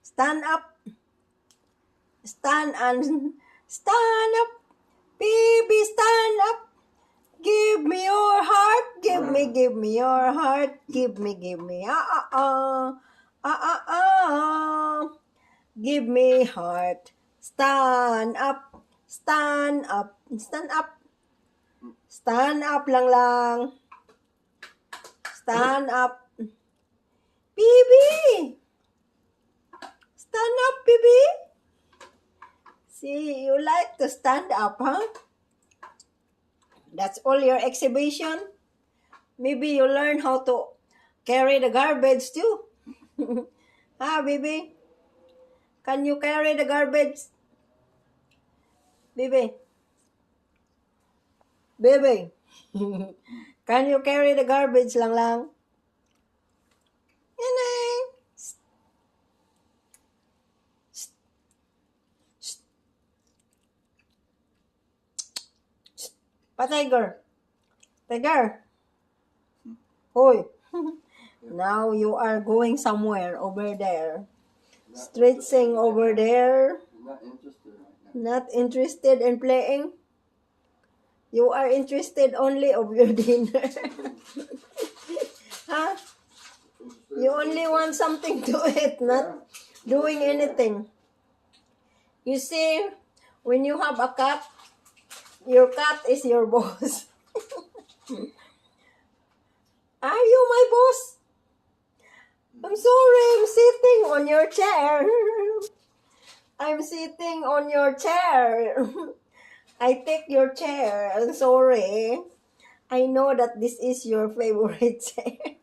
Stand up. Stand up. Baby, stand up. Give me your heart. Give me your heart. Give me. Give me heart. Stand up. Stand up. Stand up. Stand up lang. Stand up. Baby. Stand up, baby. See, you like to stand up, huh? That's all your exhibition? Maybe you learn how to carry the garbage too. Huh, baby? Can you carry the garbage? Baby? Baby? Can you carry the garbage lang? Yan eh. Pa-tiger. Tiger. Hoy. Now you are going somewhere over there. Stretching over there. Not interested right now. Not interested in playing. You are interested only of your dinner. Huh? You only want something to eat, not doing anything. You see, when you have a cat, your cat is your boss. Are you my boss? I'm sorry, I'm sitting on your chair. I'm sitting on your chair. I take your chair. I'm sorry. I know that this is your favorite chair.